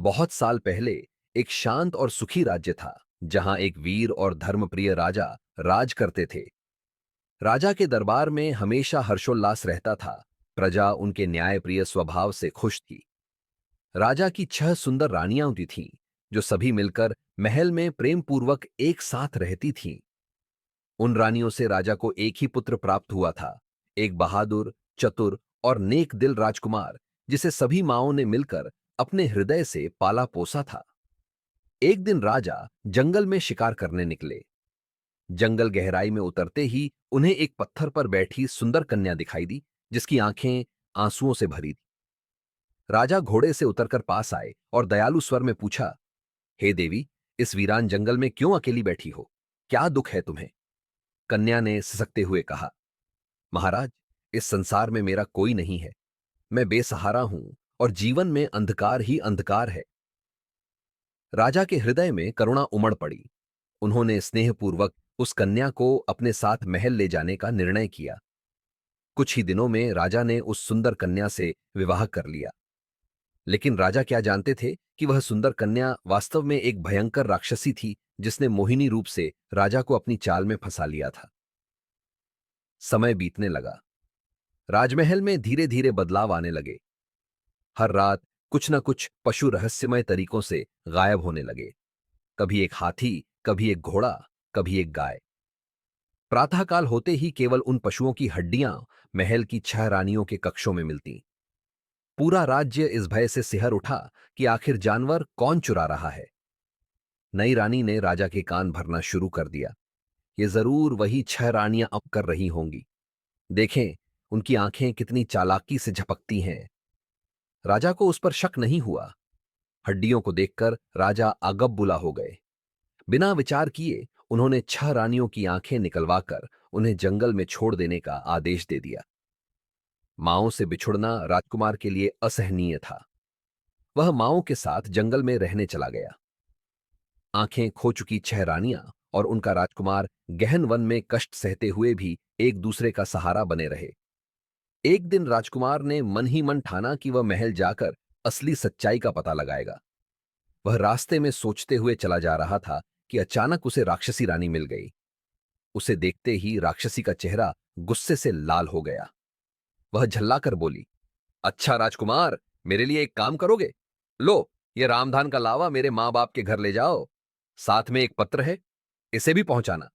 बहुत साल पहले एक शांत और सुखी राज्य था जहां एक वीर और धर्मप्रिय राजा राज करते थे। राजा के दरबार में हमेशा हर्षोल्लास रहता था। प्रजा उनके न्यायप्रिय स्वभाव से खुश थी। राजा की 6 सुंदर रानियां होती थीं, जो सभी मिलकर महल में प्रेम पूर्वक एक साथ रहती थीं। उन रानियों से राजा को एक ही पुत्र प्राप्त हुआ था, एक बहादुर, चतुर और नेक दिल राजकुमार, जिसे सभी माओं ने मिलकर अपने हृदय से पाला पोसा था। एक दिन राजा जंगल में शिकार करने निकले। जंगल गहराई में उतरते ही उन्हें एक पत्थर पर बैठी सुंदर कन्या दिखाई दी, जिसकी आंखें आंसुओं से भरी थी। राजा घोड़े से उतरकर पास आए और दयालु स्वर में पूछा, हे देवी, इस वीरान जंगल में क्यों अकेली बैठी हो? क्या दुख है तुम्हें? कन्या ने सिसकते हुए कहा, महाराज, इस संसार में मेरा कोई नहीं है। मैं बेसहारा हूं और जीवन में अंधकार ही अंधकार है। राजा के हृदय में करुणा उमड़ पड़ी। उन्होंने स्नेहपूर्वक उस कन्या को अपने साथ महल ले जाने का निर्णय किया। कुछ ही दिनों में राजा ने उस सुंदर कन्या से विवाह कर लिया। लेकिन राजा क्या जानते थे कि वह सुंदर कन्या वास्तव में एक भयंकर राक्षसी थी, जिसने मोहिनी रूप से राजा को अपनी चाल में फंसा लिया था। समय बीतने लगा। राजमहल में धीरे धीरे बदलाव आने लगे। हर रात कुछ न कुछ पशु रहस्यमय तरीकों से गायब होने लगे। कभी एक हाथी, कभी एक घोड़ा, कभी एक गाय। प्रातःकाल होते ही केवल उन पशुओं की हड्डियां महल की 6 रानियों के कक्षों में मिलती। पूरा राज्य इस भय से सिहर उठा कि आखिर जानवर कौन चुरा रहा है। नई रानी ने राजा के कान भरना शुरू कर दिया। ये जरूर वही 6 रानियां अब कर रही होंगी। देखें, उनकी आंखें कितनी चालाकी से झपकती हैं। राजा को उस पर शक नहीं हुआ। हड्डियों को देखकर राजा अगबबुला हो गए। बिना विचार किए उन्होंने 6 रानियों की आंखें निकलवाकर उन्हें जंगल में छोड़ देने का आदेश दे दिया। माओ से बिछुड़ना राजकुमार के लिए असहनीय था। वह माओ के साथ जंगल में रहने चला गया। आंखें खो चुकी 6 रानियां और उनका राजकुमार गहन वन में कष्ट सहते हुए भी एक दूसरे का सहारा बने रहे। एक दिन राजकुमार ने मन ही मन ठाना कि वह महल जाकर असली सच्चाई का पता लगाएगा। वह रास्ते में सोचते हुए चला जा रहा था कि अचानक उसे राक्षसी रानी मिल गई। उसे देखते ही राक्षसी का चेहरा गुस्से से लाल हो गया। वह झल्लाकर बोली, अच्छा राजकुमार, मेरे लिए एक काम करोगे? लो, ये रामधान का लावा मेरे मां बाप के घर ले जाओ। साथ में एक पत्र है, इसे भी पहुंचाना।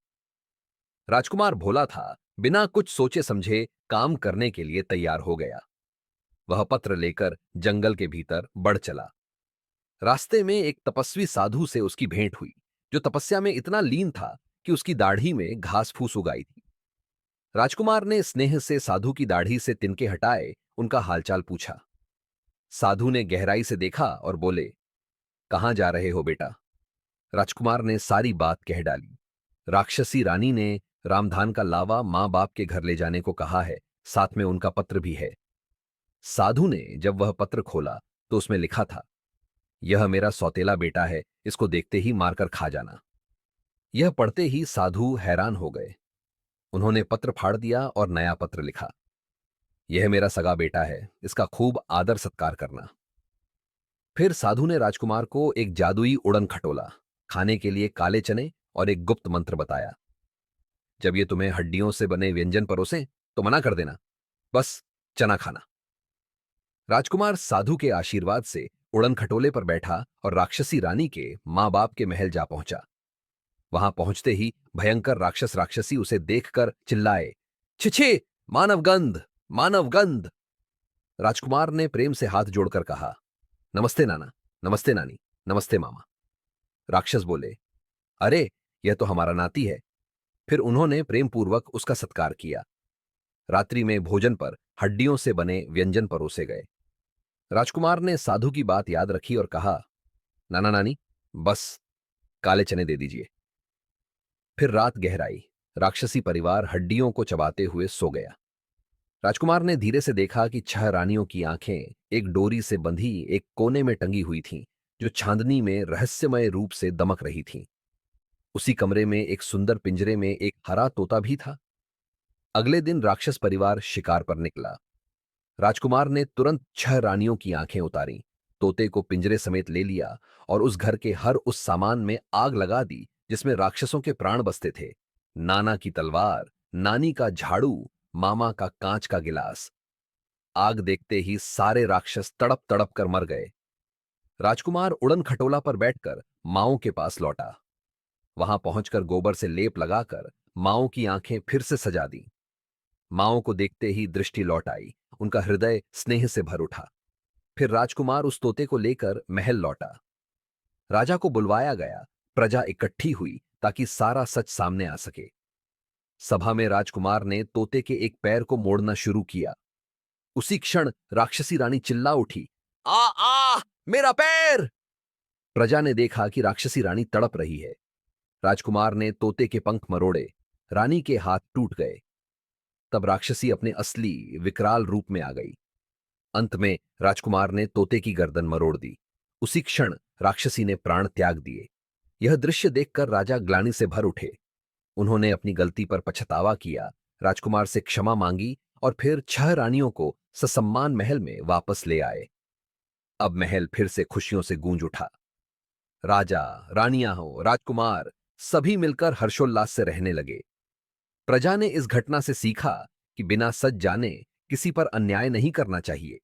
राजकुमार भोला था, बिना कुछ सोचे समझे काम करने के लिए तैयार हो गया। वह पत्र लेकर जंगल के भीतर बढ़ चला। रास्ते में एक तपस्वी साधु से उसकी भेंट हुई, जो तपस्या में इतना लीन था कि उसकी दाढ़ी में घास फूस उगाई थी। राजकुमार ने स्नेह से साधु की दाढ़ी से तिनके हटाए उनका हालचाल पूछा। साधु ने गहराई से देखा और बोले, कहां जा रहे हो बेटा? राजकुमार ने सारी बात कह डाली। राक्षसी रानी ने रामधान का लावा मां बाप के घर ले जाने को कहा है, साथ में उनका पत्र भी है। साधु ने जब वह पत्र खोला तो उसमें लिखा था, यह मेरा सौतेला बेटा है, इसको देखते ही मारकर खा जाना। यह पढ़ते ही साधु हैरान हो गए। उन्होंने पत्र फाड़ दिया और नया पत्र लिखा, यह मेरा सगा बेटा है, इसका खूब आदर सत्कार करना। फिर साधु ने राजकुमार को एक जादुई उड़न खटोला, खाने के लिए काले चने और एक गुप्त मंत्र बताया। जब ये तुम्हें हड्डियों से बने व्यंजन परोसें तो मना कर देना, बस चना खाना। राजकुमार साधु के आशीर्वाद से उड़न खटोले पर बैठा और राक्षसी रानी के मां बाप के महल जा पहुंचा। वहां पहुंचते ही भयंकर राक्षस राक्षसी उसे देखकर चिल्लाए, छिछे, मानवगंध, मानवगंध। राजकुमार ने प्रेम से हाथ जोड़कर कहा, नमस्ते नाना, नमस्ते नानी, नमस्ते मामा। राक्षस बोले, अरे, यह तो हमारा नाती है। फिर उन्होंने प्रेम पूर्वक उसका सत्कार किया। रात्रि में भोजन पर हड्डियों से बने व्यंजन परोसे गए। राजकुमार ने साधु की बात याद रखी और कहा, नाना नानी, बस काले चने दे दीजिए। फिर रात गहराई। राक्षसी परिवार हड्डियों को चबाते हुए सो गया। राजकुमार ने धीरे से देखा कि 6 रानियों की आंखें एक डोरी से बंधी एक कोने में टंगी हुई थीं, जो चांदनी में रहस्यमय रूप से दमक रही थीं। उसी कमरे में एक सुंदर पिंजरे में एक हरा तोता भी था। अगले दिन राक्षस परिवार शिकार पर निकला। राजकुमार ने तुरंत 6 रानियों की आंखें उतारी तोते को पिंजरे समेत ले लिया और उस घर के हर उस सामान में आग लगा दी जिसमें राक्षसों के प्राण बसते थे। नाना की तलवार, नानी का झाड़ू, मामा का कांच का गिलास। आग देखते ही सारे राक्षस तड़प तड़प कर मर गए। राजकुमार उड़न खटोला पर बैठकर माओ के पास लौटा। वहां पहुंचकर गोबर से लेप लगाकर माओ की आंखें फिर से सजा दी। माओ को देखते ही दृष्टि लौट आई, उनका हृदय स्नेह से भर उठा। फिर राजकुमार उस तोते को लेकर महल लौटा। राजा को बुलवाया गया, प्रजा इकट्ठी हुई ताकि सारा सच सामने आ सके। सभा में राजकुमार ने तोते के एक पैर को मोड़ना शुरू किया। उसी क्षण राक्षसी रानी चिल्ला उठी, आ आ मेरा पैर! प्रजा ने देखा कि राक्षसी रानी तड़प रही है। राजकुमार ने तोते के पंख मरोड़े, रानी के हाथ टूट गए। तब राक्षसी अपने असली विकराल रूप में आ गई। अंत में राजकुमार ने तोते की गर्दन मरोड़ दी। उसी क्षण राक्षसी ने प्राण त्याग दिए। यह दृश्य देखकर राजा ग्लानि से भर उठे। उन्होंने अपनी गलती पर पछतावा किया, राजकुमार से क्षमा मांगी और फिर 6 रानियों को ससम्मान महल में वापस ले आए। अब महल फिर से खुशियों से गूंज उठा। राजा, रानियां हो, राजकुमार सभी मिलकर हर्षोल्लास से रहने लगे। प्रजा ने इस घटना से सीखा कि बिना सच जाने किसी पर अन्याय नहीं करना चाहिए।